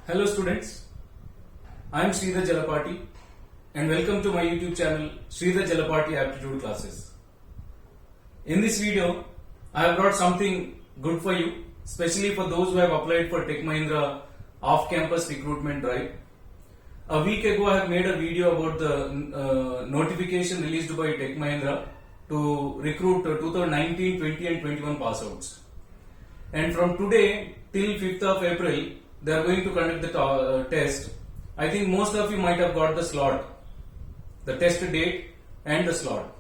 Hello students, I am Sridhar Jalapati and welcome to my YouTube channel Sridhar Jalapati Aptitude Classes. In this video, I have brought something good for you, especially for those who have applied for Tech Mahindra off-campus recruitment drive. A week ago, I have made a video about the notification released by Tech Mahindra to recruit 2019, 20 and 21 pass-outs. And from today till 5th of April, they are going to conduct the test. I think most of you might have got the slot, the test date and the slot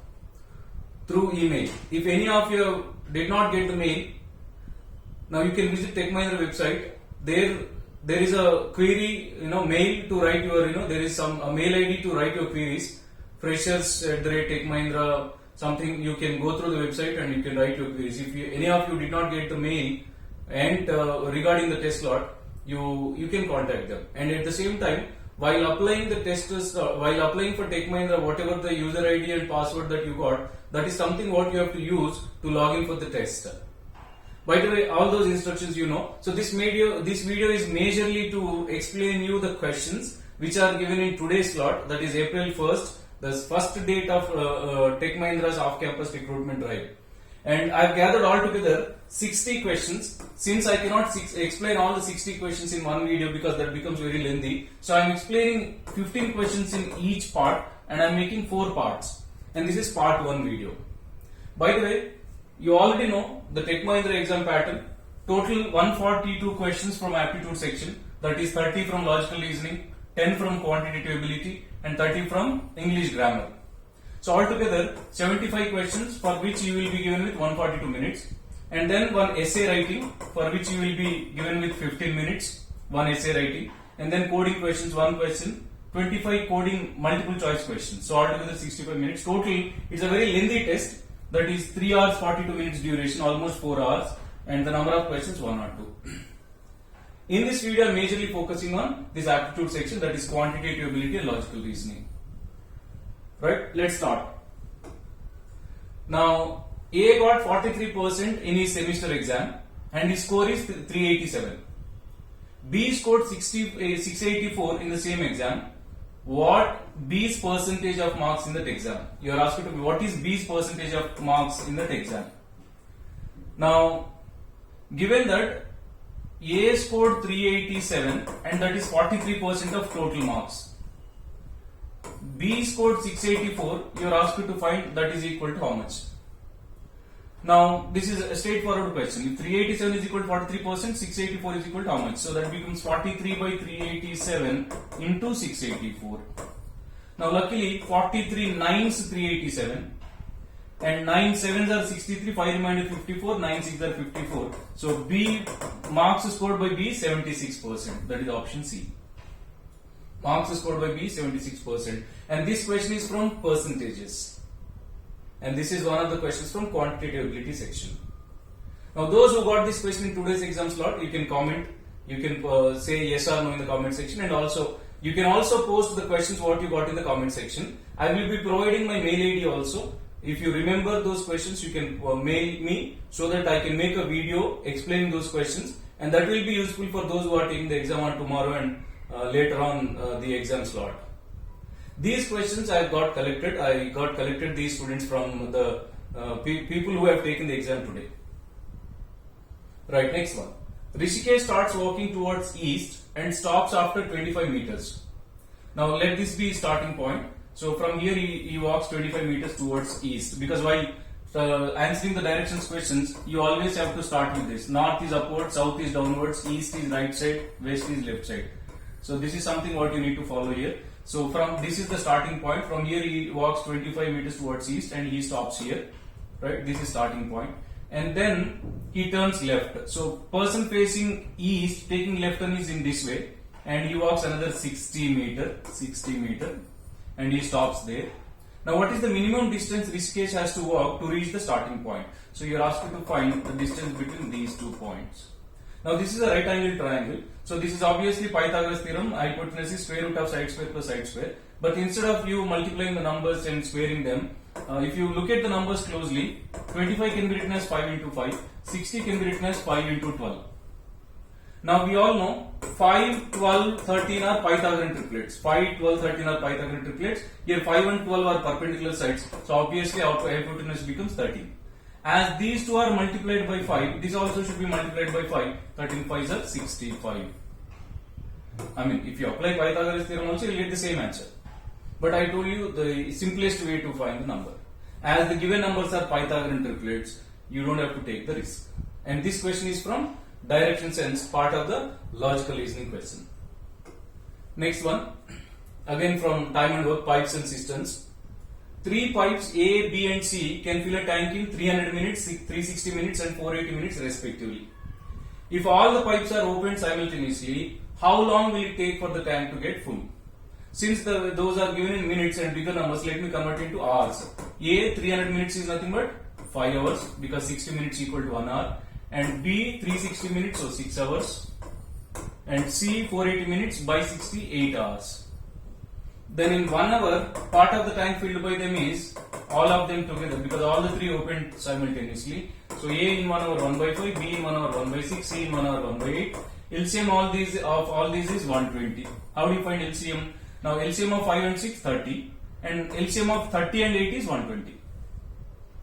through email. If any of you did not get the mail, now you can visit Tech Mahindra website. There is a query, mail to write your, there is a mail ID to write your queries. Freshers@Tech Mahindra, something you can go through the website and you can write your queries. If any of you did not get the mail and regarding the test slot, you can contact them. And at the same time, while applying the testers, while applying for Tech Mahindra, whatever the user ID and password that you got, that is something what you have to use to log in for the test. By the way, all those instructions you know. So this video is majorly to explain you the questions which are given in today's slot, that is April 1st, the first date of Tech Mahindra's off-campus recruitment drive. And I have gathered all together 60 questions. Since I cannot explain all the 60 questions in one video because that becomes very lengthy, so I am explaining 15 questions in each part and I am making 4 parts. And this is part 1 video. By the way, you already know the Tech Mahindra exam pattern. Total 142 questions from aptitude section, that is 30 from logical reasoning, 10 from quantitative ability and 30 from English grammar. So altogether 75 questions for which you will be given with 142 minutes, and then one essay writing for which you will be given with 15 minutes, one essay writing, and then coding questions, one question, 25 coding multiple choice questions. So altogether 65 minutes. Total, it's a very lengthy test, that is 3 hours 42 minutes duration, almost 4 hours, and the number of questions 1 or 2. In this video I am majorly focusing on this aptitude section, that is quantitative ability and logical reasoning. Right, let's start. Now, A got 43% in his semester exam and his score is 387. B scored 684 in the same exam. What B's percentage of marks in that exam? You are asked to be, what is B's percentage of marks in that exam? Now, given that A scored 387 and that is 43% of total marks. B scored 684, you are asked to find that is equal to how much? Now, this is a straightforward question. If 387 is equal to 43%, 684 is equal to how much? So that becomes 43 by 387 into 684. Now, luckily 43 9s 387 and 9 7s are 63, 5 remainder 54, 9 6 are 54. So B marks scored by B 76%. That is option C. Marks scored by B 76%, and this question is from percentages, and this is one of the questions from quantitative ability section. Now those who got this question in today's exam slot, you can comment, you can say yes or no in the comment section, and also you can also post the questions what you got in the comment section. I will be providing my mail ID also. If you remember those questions, you can mail me so that I can make a video explaining those questions, and that will be useful for those who are taking the exam on tomorrow and later on the exam slot. These questions I got collected these students from the people who have taken the exam today. Right, next one. Rishikesh starts walking towards east and stops after 25 meters. Now let this be starting point. So from here he walks 25 meters towards east, because while answering the directions questions, you always have to start with this. North is upwards, south is downwards, east is right side, west is left side. So this is something what you need to follow here. So from this is the starting point. From here he walks 25 meters towards east and he stops here. Right, this is starting point. And then he turns left. So person facing east taking left turn is in this way, and he walks another 60 meter, and he stops there. Now what is the minimum distance Rishikesh has to walk to reach the starting point? So you are asked to find the distance between these 2 points. Now this is a right angle triangle. So this is obviously Pythagoras theorem, hypotenuse is square root of side square plus side square. But instead of you multiplying the numbers and squaring them, if you look at the numbers closely, 25 can be written as 5 into 5, 60 can be written as 5 into 12. Now we all know 5, 12, 13 are Pythagorean triplets. 5, 12, 13 are Pythagorean triplets. Here 5 and 12 are perpendicular sides. So obviously our hypotenuse becomes 13. As these two are multiplied by 5, this also should be multiplied by 5. 13 5s are 65. I mean, if you apply Pythagoras theorem also, you will get the same answer. But I told you the simplest way to find the number. As the given numbers are Pythagorean triplets, you don't have to take the risk. And this question is from direction sense, part of the logical reasoning question. Next one, again from time and work, pipes and cisterns. 3 pipes A, B and C can fill a tank in 300 minutes, 360 minutes and 480 minutes respectively. If all the pipes are opened simultaneously, how long will it take for the tank to get full? Since those are given in minutes and bigger numbers, let me convert into hours. A, 300 minutes is nothing but 5 hours because 60 minutes equal to 1 hour. And B, 360 minutes, so 6 hours. And C, 480 minutes by 68 hours. Then in 1 hour, part of the tank filled by them is all of them together because all the 3 opened simultaneously. So A in 1 hour 1 by 5, B in 1 hour 1 by 6, C in 1 hour 1 by 8. LCM of all these is 120. How do you find LCM? Now LCM of 5 and 6 30 and LCM of 30 and 8 is 120.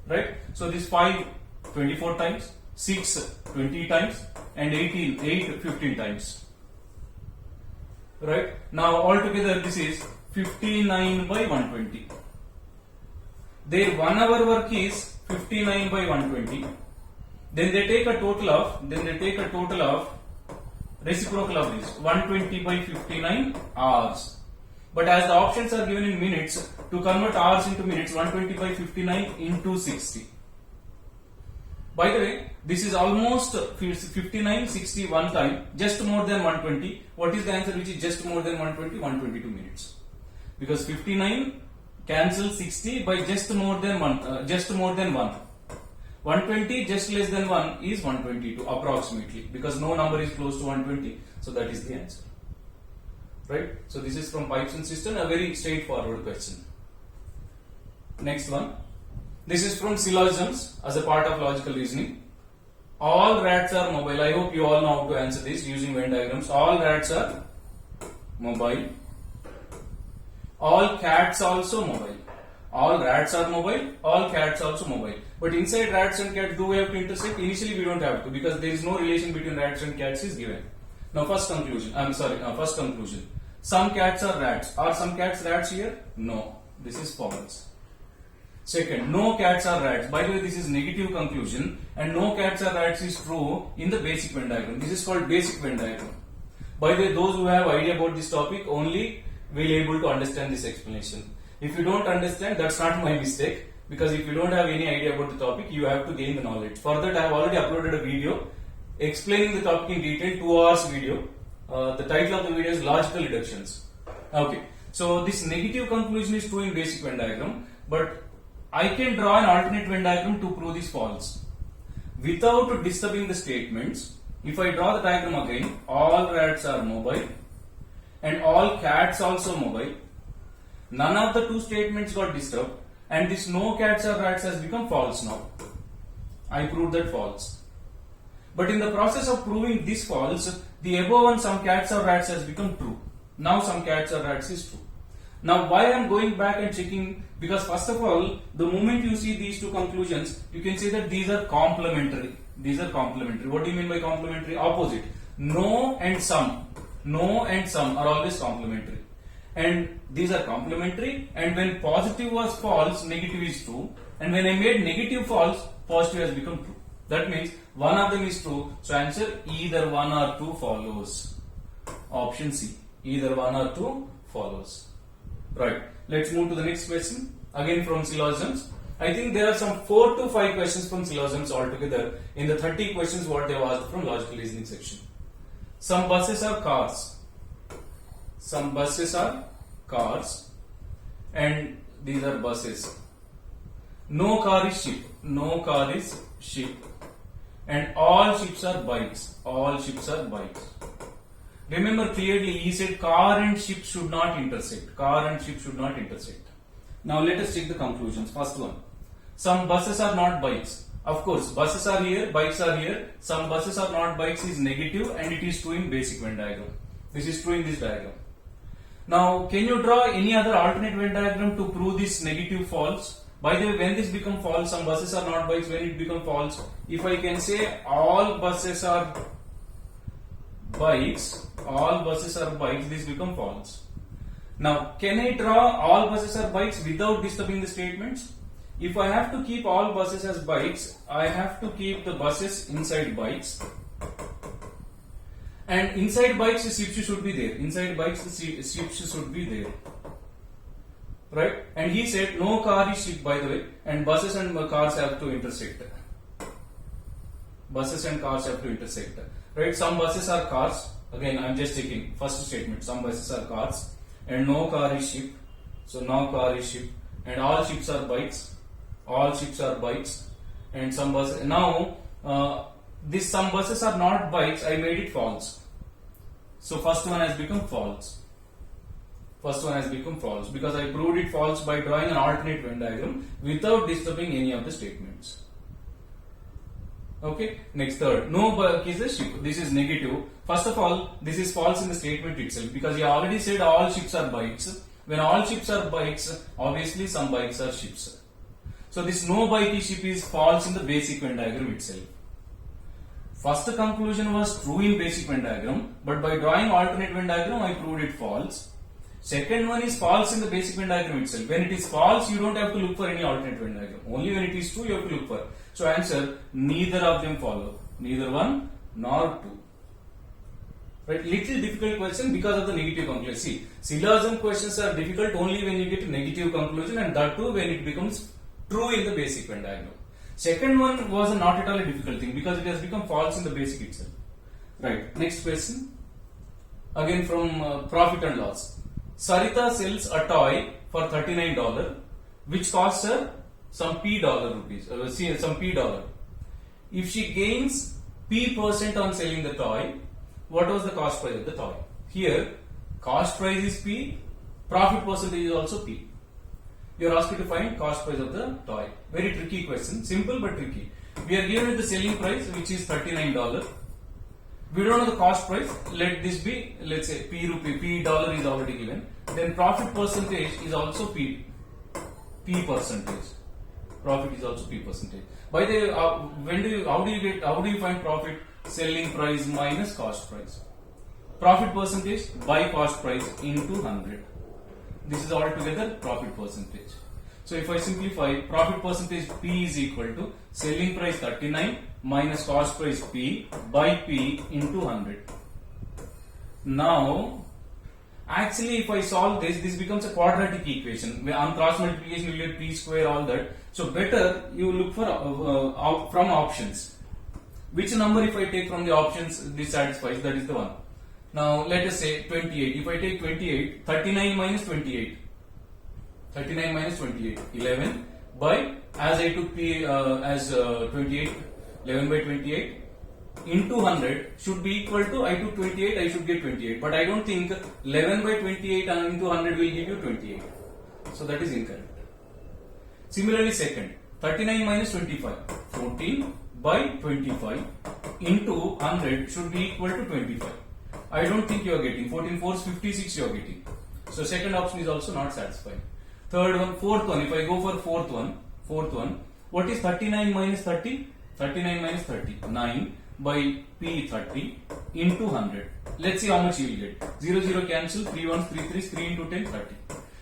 Right? So this 5 24 times, 6 20 times and 8 15 times. Right? Now altogether this is 59 by 120. Their 1 hour work is 59 by 120. Then they take a total of reciprocal of this 120 by 59 hours. But as the options are given in minutes, to convert hours into minutes, 120 by 59 into 60. By the way, this is almost 59, 60 one time, just more than 120. What is the answer which is just more than 120? 122 minutes. Because 59 cancels 60 by just more than 1. 120 just less than 1 is 122 approximately because no number is close to 120. So that is the answer. Right? So this is from pipes and cistern, a very straightforward question. Next one. This is from syllogisms as a part of logical reasoning. All rats are mobile. I hope you all know how to answer this using Venn diagrams. All rats are mobile. All cats also mobile. All rats are mobile. All cats also mobile. But inside rats and cats, do we have to intersect? Initially we don't have to because there is no relation between rats and cats is given. Now first conclusion. Some cats are rats. Are some cats rats here? No. This is false. Second, no cats are rats. By the way, this is negative conclusion and no cats are rats is true in the basic Venn diagram. This is called basic Venn diagram. By the way, those who have idea about this topic only will able to understand this explanation. If you don't understand, that's not my mistake because if you don't have any idea about the topic, you have to gain the knowledge. For that, I have already uploaded a video explaining the topic in detail, 2 hours video. The title of the video is Logical Reductions. Okay, so this negative conclusion is true in basic Venn diagram, but I can draw an alternate Venn diagram to prove this false. Without disturbing the statements, if I draw the diagram again, all rats are mobile and all cats also mobile. None of the two statements got disturbed and this no cats or rats has become false now. I proved that false. But in the process of proving this false, the above one some cats or rats has become true. Now some cats or rats is true. Now why I am going back and checking? Because first of all, the moment you see these two conclusions, you can say that these are complementary. These are complementary. What do you mean by complementary? Opposite. No and some. No and some are always complementary. And these are complementary, and when positive was false, negative is true. And when I made negative false, positive has become true. That means one of them is true. So answer either 1 or 2 follows. Option C. Either 1 or 2 follows. Right. Let's move to the next question. Again from syllogisms. I think there are some 4 to 5 questions from syllogisms altogether in the 30 questions what they have asked from logical reasoning section. Some buses are cars. Some buses are cars. And these are buses. No car is ship. No car is ship. And all ships are bikes. All ships are bikes. Remember clearly he said car and ship should not intersect. Car and ship should not intersect. Now let us check the conclusions. First one. Some buses are not bikes. Of course, buses are here, bikes are here. Some buses are not bikes is negative and it is true in basic Venn diagram. This is true in this diagram. Now, can you draw any other alternate Venn diagram to prove this negative false? By the way, when this become false, some buses are not bikes, when it become false, if I can say all buses are bikes, this become false. Now, can I draw all buses are bikes without disturbing the statements? If I have to keep all buses as bikes, I have to keep the buses inside bikes. And inside bikes, the ships should be there. Inside bikes, the ships should be there. Right? And he said no car is ship, by the way, and buses and cars have to intersect. Buses and cars have to intersect. Right? Some buses are cars. Again, I am just taking first statement. Some buses are cars and no car is ship. So no car is ship and all ships are bikes. All ships are bikes and some buses. Now, this some buses are not bikes. I made it false. So first one has become false. First one has become false because I proved it false by drawing an alternate Venn diagram without disturbing any of the statements. Okay, next third. No bike is a ship. This is negative. First of all, this is false in the statement itself because you already said all ships are bikes. When all ships are bikes, obviously some bikes are ships. So this no bike is ship is false in the basic Venn diagram itself. First conclusion was true in basic Venn diagram, but by drawing alternate Venn diagram, I proved it false. Second one is false in the basic Venn diagram itself. When it is false, you don't have to look for any alternate Venn diagram. Only when it is true, you have to look for. So answer, neither of them follow. Neither one nor two. Right? Little difficult question because of the negative conclusion. See, syllogism questions are difficult only when you get a negative conclusion and that too when it becomes true in the basic Venn diagram. Second one was not at all a difficult thing because it has become false in the basic itself. Right. Next question. Again from profit and loss. Sarita sells a toy for $39, which costs her some P dollar rupees. Some P dollar. If she gains P% on selling the toy, what was the cost price of the toy? Here, cost price is P, profit percentage is also P. You are asked to find cost price of the toy. Very tricky question. Simple but tricky. We are given with the selling price, which is $39. We don't know the cost price. Let this be, let's say P dollar is already given. Then profit percentage is also P percentage. Profit is also P percentage. By the way, how do you find profit? Selling price minus cost price. Profit percentage by cost price into 100. This is altogether profit percentage. So if I simplify, profit percentage P is equal to selling price 39 minus cost price P by P into 100. Now, actually if I solve this, this becomes a quadratic equation. On cross multiplication you get P square, all that. So better you look for from options. Which number if I take from the options this satisfies, that is the one. Now let us say 28. If I take 28, 39 minus 28. 39 minus 28, 11 by, as I took P as 28, 11 by 28 into 100 should be equal to, I took 28, I should get 28. But I don't think 11 by 28 into 100 will give you 28. So that is incorrect. Similarly second, 39 minus 25, 14 by 25 into 100 should be equal to 25. I don't think you are getting. 14 4s 56 you are getting. So second option is also not satisfying. Third one, fourth one. If I go for fourth one, what is 39 minus 30? 39 minus 30. 9 by P30 into 100. Let's see how much you will get. 0 0 cancel. 3 1s 3 3s 3 into 10 30.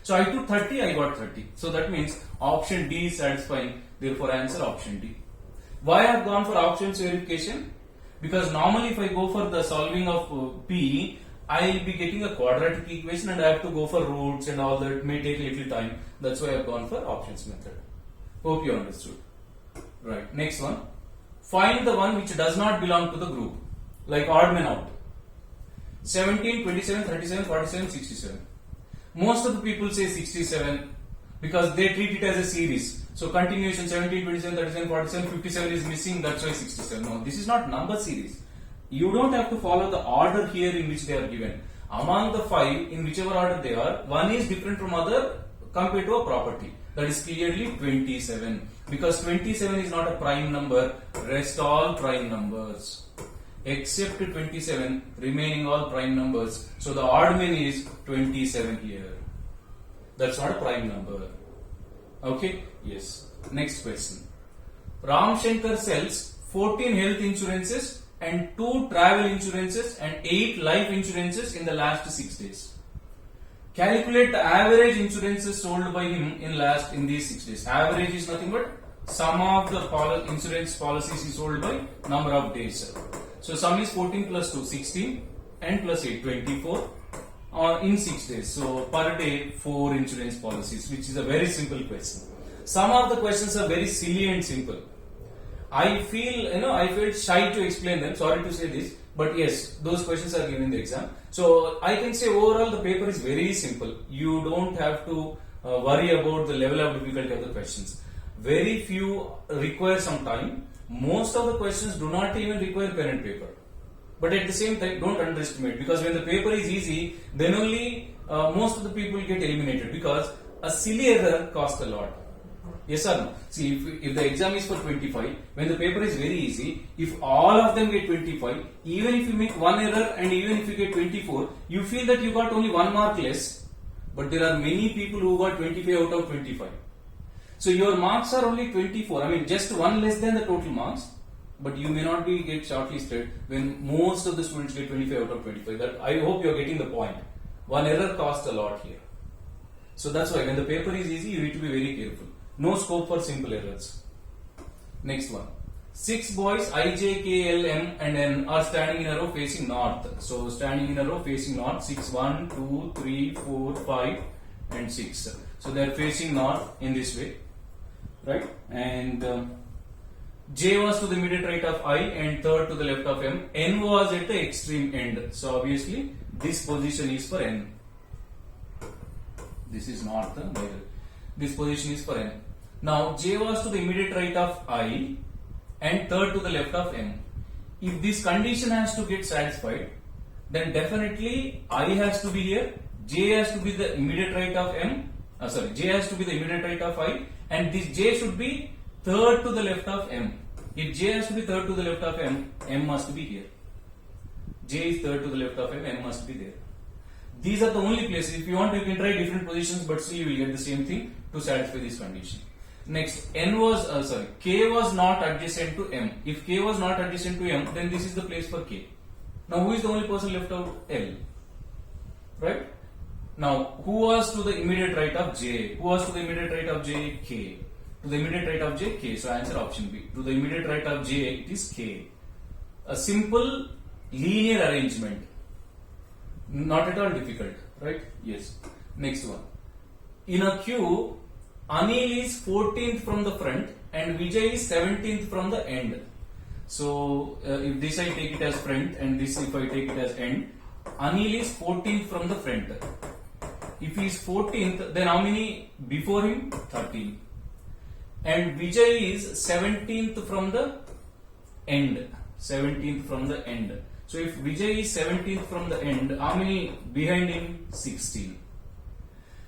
So I took 30, I got 30. So that means option D is satisfying. Therefore answer option D. Why I have gone for options verification? Because normally if I go for the solving of P, I will be getting a quadratic equation and I have to go for roots and all that. It may take a little time. That's why I have gone for options method. Hope you understood. Right. Next one. Find the one which does not belong to the group. Like odd man out. 17, 27, 37, 47, 67. Most of the people say 67 because they treat it as a series. So continuation 17, 27, 37, 47, 57 is missing, that's why 67. No, this is not number series. You don't have to follow the order here in which they are given. Among the 5, in whichever order they are, one is different from other compared to a property. That is clearly 27. because 27 is not a prime number, rest all prime numbers. Except 27, remaining all prime numbers. So the odd min is 27 here. That's not a prime number. Okay? Yes. Next question. Ram Shankar sells 14 health insurances and 2 travel insurances and 8 life insurances in the last 6 days. Calculate the average insurances sold by him in these 6 days. Average is nothing but sum of the insurance policies he sold by number of days. So sum is 14 plus 2, 16 and plus 8, 24 in 6 days. So per day 4 insurance policies, which is a very simple question. Some of the questions are very silly and simple. I felt shy to explain them, sorry to say this, but yes, those questions are given in the exam. So I can say overall the paper is very simple. You don't have to worry about the level of difficulty of the questions. Very few require some time. Most of the questions do not even require pen and paper. But at the same time, don't underestimate, because when the paper is easy, then only most of the people get eliminated, because a silly error costs a lot. Yes or no? See, if the exam is for 25, when the paper is very easy, if all of them get 25, even if you make one error and even if you get 24, you feel that you got only 1 mark less, but there are many people who got 25 out of 25. So your marks are only 24, I mean just 1 less than the total marks, but you may not get shortlisted when most of the students get 25 out of 25. That, I hope you are getting the point. One error costs a lot here. So that's why when the paper is easy, you need to be very careful. No scope for simple errors. Next one. 6 boys I, J, K, L, M and N are standing in a row facing north. So standing in a row facing north, 6, 1, 2, 3, 4, 5 and 6. So they are facing north in this way. Right? And J was to the immediate right of I and third to the left of M. N was at the extreme end. So obviously this position is for N. This is north. This position is for N. Now J was to the immediate right of I and third to the left of M. If this condition has to get satisfied, then definitely I has to be here, J has to be the immediate right of M, J has to be the immediate right of I, and this J should be third to the left of M. If J has to be third to the left of M, M must be here. J is third to the left of M, M must be there. These are the only places. If you want, you can try different positions, but still you will get the same thing to satisfy this condition. Next, K was not adjacent to M. If K was not adjacent to M, then this is the place for K. Now, who is the only person left out? L. Right? Now, who was to the immediate right of J? Who was to the immediate right of J? K. To the immediate right of J? K. So, answer option B. To the immediate right of J, it is K. A simple linear arrangement. Not at all difficult. Right? Yes. Next one. In a queue, Anil is 14th from the front and Vijay is 17th from the end. So, if this I take it as front and this if I take it as end, Anil is 14th from the front. If he is 14th, then how many before him? 13. And Vijay is 17th from the end. 17th from the end. So, if Vijay is 17th from the end, how many behind him? 16.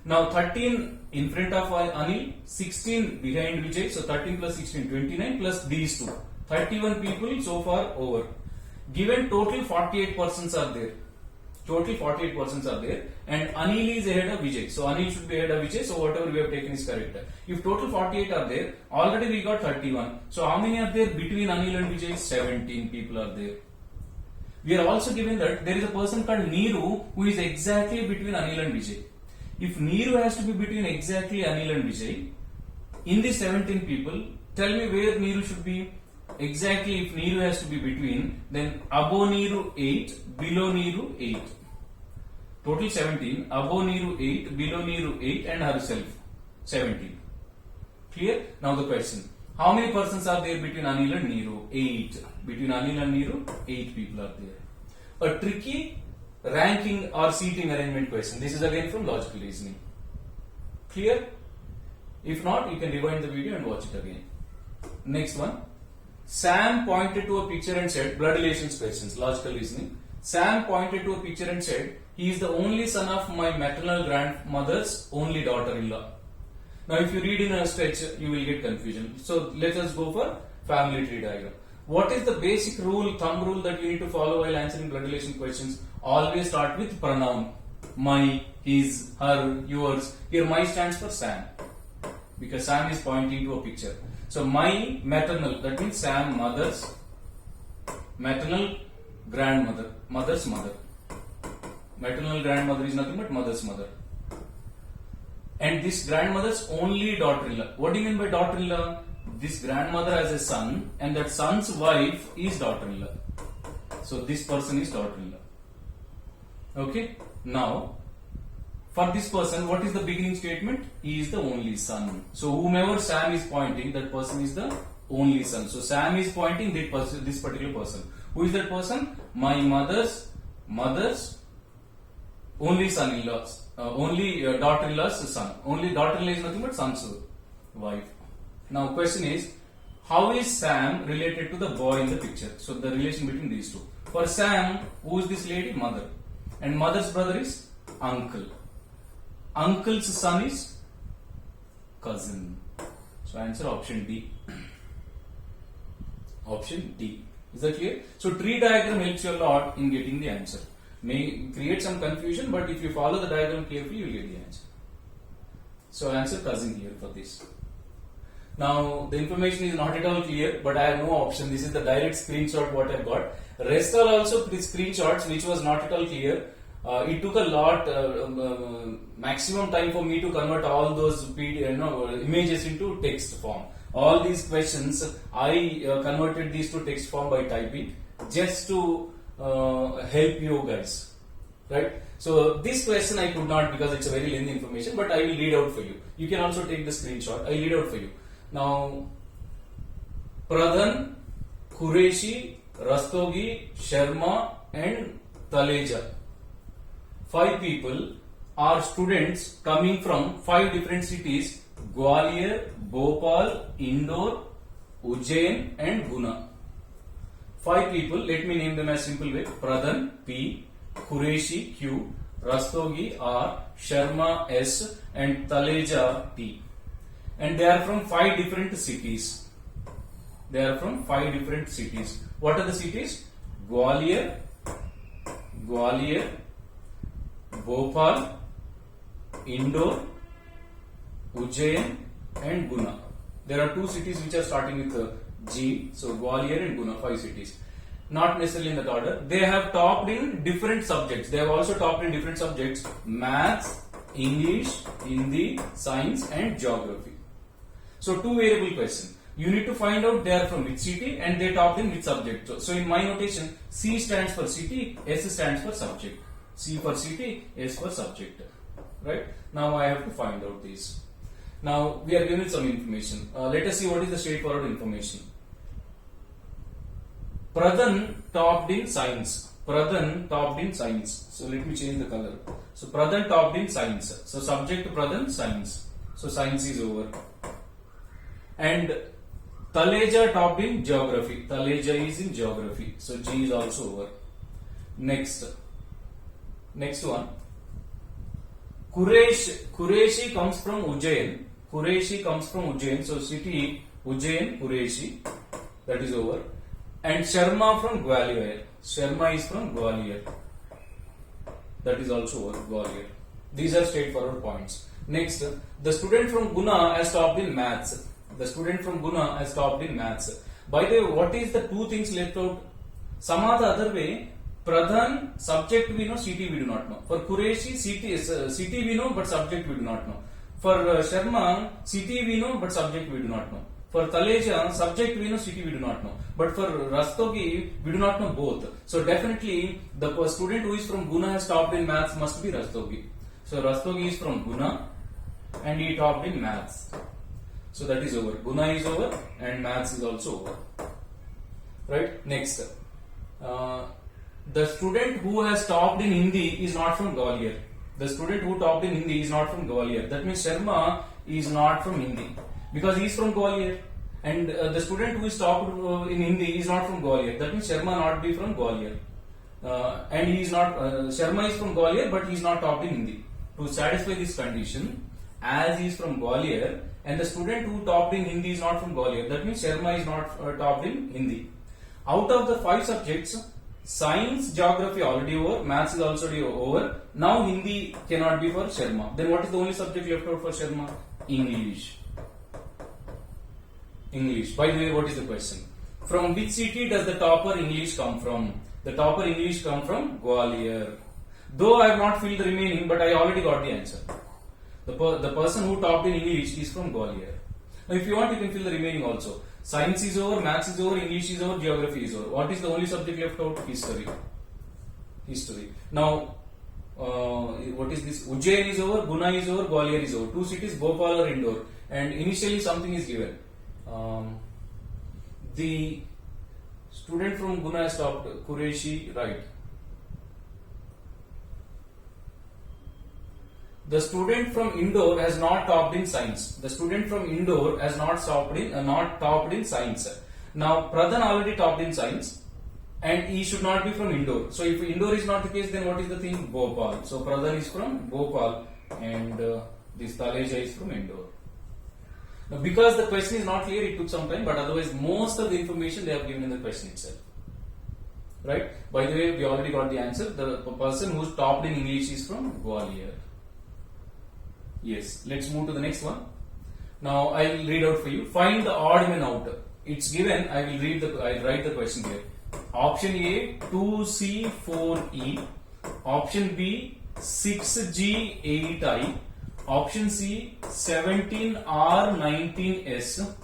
Now 13 in front of Anil, 16 behind Vijay, so 13 plus 16, 29 plus these two. 31 people so far over. Given total 48 persons are there. Total 48 persons are there and Anil is ahead of Vijay. So Anil should be ahead of Vijay, so whatever we have taken is correct. If total 48 are there, already we got 31. So how many are there between Anil and Vijay? 17 people are there. We are also given that there is a person called Neeru who is exactly between Anil and Vijay. If Neeru has to be between exactly Anil and Vijay, in the 17 people, tell me where Neeru should be. Exactly, if Neeru has to be between, then above Neeru 8, below Neeru 8. Total 17, above Neeru 8, below Neeru 8 and herself 17. Clear? Now the question. How many persons are there between Anil and Neeru? 8. Between Anil and Neeru, 8 people are there. A tricky ranking or seating arrangement question. This is again from logical reasoning. Clear? If not, you can rewind the video and watch it again. Next one. Sam pointed to a picture and said, blood relations questions, logical reasoning. Sam pointed to a picture and said, he is the only son of my maternal grandmother's only daughter-in-law. Now if you read in a stretch, you will get confusion. So let us go for family tree diagram. What is the basic rule, thumb rule that you need to follow while answering blood relation questions? Always start with pronoun. My, his, her, yours. Here my stands for Sam, because Sam is pointing to a picture. So my maternal, that means Sam mother's maternal grandmother, mother's mother. Maternal grandmother is nothing but mother's mother. And this grandmother's only daughter-in-law. What do you mean by daughter-in-law? This grandmother has a son, and that son's wife is daughter-in-law. So this person is daughter-in-law. Okay? Now, for this person, what is the beginning statement? He is the only son. So whomever Sam is pointing, that person is the only son. So Sam is pointing this particular person. Who is that person? My mother's only son-in-law's, only daughter-in-law's son. Only daughter-in-law is nothing but son's wife. Now question is, how is Sam related to the boy in the picture? So the relation between these two. For Sam, who is this lady? Mother. And mother's brother is uncle. Uncle's son is cousin. So answer option D. Option D. Is that clear? So tree diagram helps you a lot in getting the answer. May create some confusion, but if you follow the diagram carefully, you will get the answer. So answer cousin here for this. Now the information is not at all clear, but I have no option. This is the direct screenshot what I got. Rest are also screenshots which was not at all clear. It took a lot, maximum time for me to convert all those images into text form. All these questions I converted these to text form by typing, just to help you guys, right? So this question I could not, because it's a very lengthy information, but I will read out for you. You can also take the screenshot. I will read out for you. Now, Pradhan, Qureshi, Rastogi, Sharma and Taleja. 5 people are students coming from 5 different cities: Gwalior, Bhopal, Indore, Ujjain and Guna. 5 people, let me name them as simple way. Pradhan, P, Qureshi, Q, Rastogi, R, Sharma, S and Taleja, T. And they are from 5 different cities. They are from 5 different cities. What are the cities? Gwalior, Bhopal, Indore, Ujjain and Guna. There are 2 cities which are starting with G. So Gwalior and Guna, 5 cities. Not necessarily in that order. They have topped in different subjects. They have also topped in different subjects: Maths, English, Hindi, Science and Geography. So 2 variable question. You need to find out they are from which city and they topped in which subject. So in my notation, C stands for city, S stands for subject. C for city, S for subject. Right? Now I have to find out these. Now we are given some information. Let us see what is the straightforward information. Pradhan topped in science. Pradhan topped in science. So let me change the color. So Pradhan topped in science. So subject to Pradhan, science. So science is over. And Taleja topped in geography. Taleja is in geography. So G is also over. Next one. Qureshi comes from Ujjain. Qureshi comes from Ujjain. So city Ujjain, Qureshi. That is over. And Sharma from Gwalior. Sharma is from Gwalior. That is also over. Gwalior. These are straightforward points. Next, the student from Guna has topped in maths. The student from Guna has topped in maths. By the way, what is the 2 things left out? Somehow the other way, Pradhan, subject we know, city we do not know. For Qureshi, city we know, but subject we do not know. For Sharma, city we know, but subject we do not know. For Taleja, subject we know, city we do not know. But for Rastogi, we do not know both. So definitely, the student who is from Guna has topped in maths must be Rastogi. So Rastogi is from Guna and he topped in maths. So that is over. Guna is over and maths is also over. Right? Next. The student who has topped in Hindi is not from Gwalior. The student who topped in Hindi is not from Gwalior. That means Sharma is not from Hindi because he is from Gwalior. And the student who is topped in Hindi is not from Gwalior. That means Sharma not be from Gwalior. And he is not, Sharma is from Gwalior but he is not topped in Hindi. To satisfy this condition, as he is from Gwalior, and the student who topped in Hindi is not from Gwalior. That means Sharma is not topped in Hindi. Out of the 5 subjects, science, geography already over, maths is also over. Now Hindi cannot be for Sharma. Then what is the only subject left out for Sharma? English. English. By the way, what is the question? From which city does the topper English come from? The topper English come from Gwalior. Though I have not filled the remaining, but I already got the answer. The person who topped in English is from Gwalior. Now if you want, you can fill the remaining also. Science is over, maths is over, English is over, geography is over. What is the only subject left out? History. History. Now, what is this? Ujjain is over, Guna is over, Gwalior is over. 2 cities, Bhopal or Indore. And initially something is given. The student from Guna has topped, Qureshi, right. The student from Indore has not topped in science. The student from Indore has not topped in science. Now Pradhan already topped in science, and he should not be from Indore. So if Indore is not the case, then what is the thing? Bhopal. So Pradhan is from Bhopal, and this Taleja is from Indore. Now because the question is not clear, it took some time, but otherwise most of the information they have given in the question itself. Right? By the way, we already got the answer. The person who's topped in English is from Gwalior. Yes, let's move to the next one. Now I will read out for you. Find the odd men out. It's given. I will write the question here. Option A 2C 4E. Option B 6G 8I. Option C 17R 19S.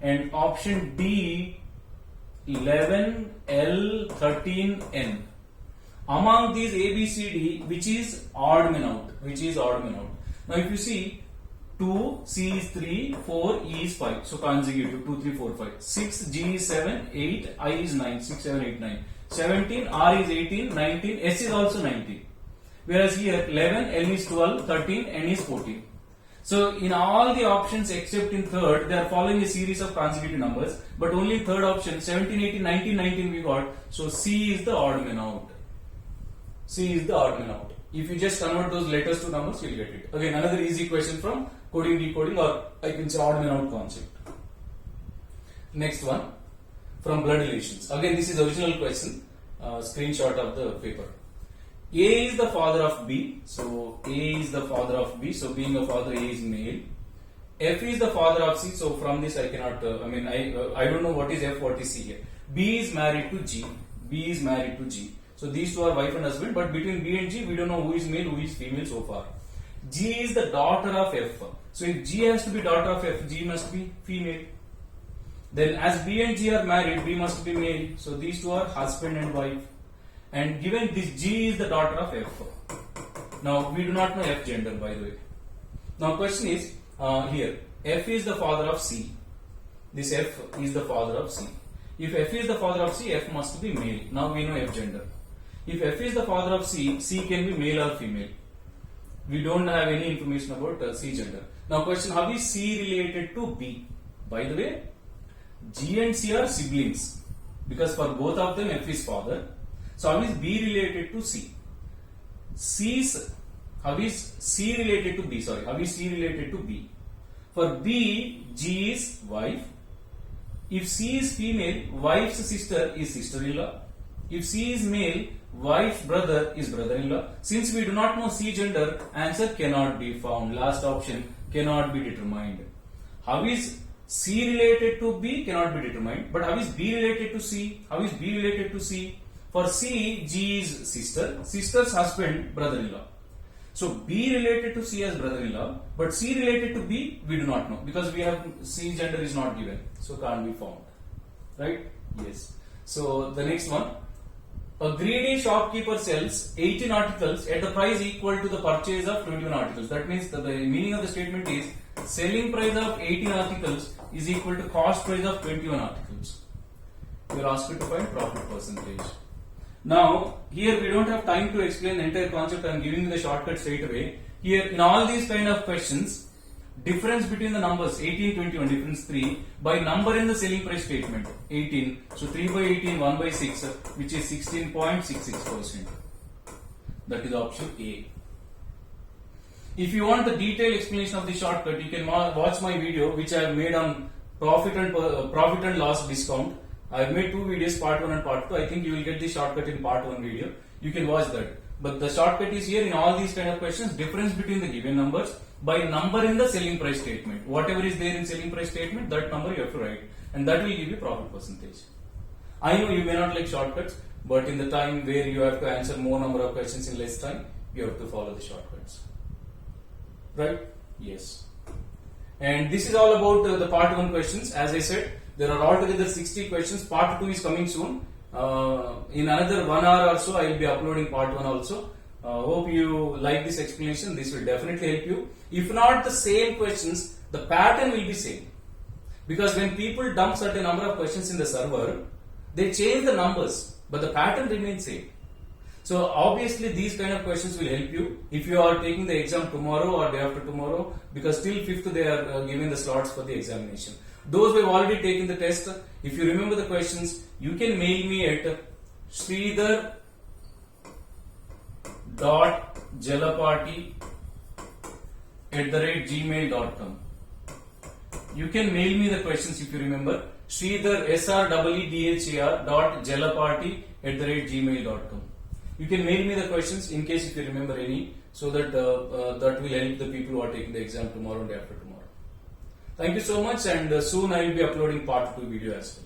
And option D 11L 13N. Among these A, B, C, D, which is odd man out? Which is odd man out? Now if you see 2, C is 3, 4, E is 5. So consecutive 2, 3, 4, 5. 6, G is 7, 8, I is 9, 6, 7, 8, 9. 17, R is 18, 19, S is also 19. Whereas here 11, L is 12, 13, N is 14. So in all the options except in third, they are following a series of consecutive numbers. But only in third option 17, 18, 19, 19 we got. So C is the odd man out. C is the odd man out. If you just convert those letters to numbers, you'll get it. Again, another easy question from coding, decoding, or I can say odd man out concept. Next one, from blood relations. Again, this is original question, screenshot of the paper. A is the father of B, so A is the father of B, so being a father, A is male. F is the father of C, so from this I cannot, I don't know what is F, what is C here. B is married to G, B is married to G. So these two are wife and husband, but between B and G, we don't know who is male, who is female so far. G is the daughter of F. So if G has to be daughter of F, G must be female. Then as B and G are married, B must be male. So these two are husband and wife. And given this G is the daughter of F. Now we do not know F gender, by the way. Now question is here, F is the father of C. This F is the father of C. If F is the father of C, F must be male. Now we know F gender. If F is the father of C, C can be male or female. We don't have any information about C gender. Now question, how is C related to B? By the way, G and C are siblings. Because for both of them, F is father. So how is B related to C? How is C related to B? Sorry, how is C related to B? For B, G is wife. If C is female, wife's sister is sister-in-law. If C is male, wife's brother is brother-in-law. Since we do not know C gender, answer cannot be found. Last option cannot be determined. How is C related to B? Cannot be determined. But how is B related to C? How is B related to C? For C, G is sister. Sister's husband, brother-in-law. So B related to C as brother-in-law, but C related to B, we do not know because we have C gender is not given, so can't be found. Right? Yes. So the next one. A greedy shopkeeper sells 18 articles at the price equal to the purchase of 21 articles. That means the meaning of the statement is selling price of 18 articles is equal to cost price of 21 articles. You are asked to find profit percentage. Now, here we don't have time to explain the entire concept. I am giving you the shortcut straight away. Here, in all these kind of questions, difference between the numbers 18, 21, difference 3 by number in the selling price statement 18. So 3 by 18, 1 by 6, which is 16.66%. That is option A. If you want the detailed explanation of the shortcut, you can watch my video which I have made on profit and loss discount. I have made two videos, part 1 and part 2. I think you will get the shortcut in part 1 video. You can watch that. But the shortcut is here in all these kind of questions, difference between the given numbers by number in the selling price statement. Whatever is there in selling price statement, that number you have to write, and that will give you profit percentage. I know you may not like shortcuts, but in the time where you have to answer more number of questions in less time, you have to follow the shortcuts. Right? Yes. And this is all about the part 1 questions. As I said, there are altogether 60 questions. Part 2 is coming soon. In another 1 hour or so, I will be uploading part 1 also. Hope you like this explanation. This will definitely help you. If not the same questions, the pattern will be same. Because when people dump certain number of questions in the server, they change the numbers, but the pattern remains same. So obviously these kind of questions will help you if you are taking the exam tomorrow or day after tomorrow, because till 5th they are giving the slots for the examination. Those who have already taken the test, if you remember the questions, you can mail me at sridhar.jalapati@gmail.com. You can mail me the questions if you remember. Sridhar, srwdhar.jalapati@gmail.com. You can mail me the questions in case if you remember any, so that that will help the people who are taking the exam tomorrow and day after tomorrow. Thank you so much, and soon I will be uploading part 2 video as well.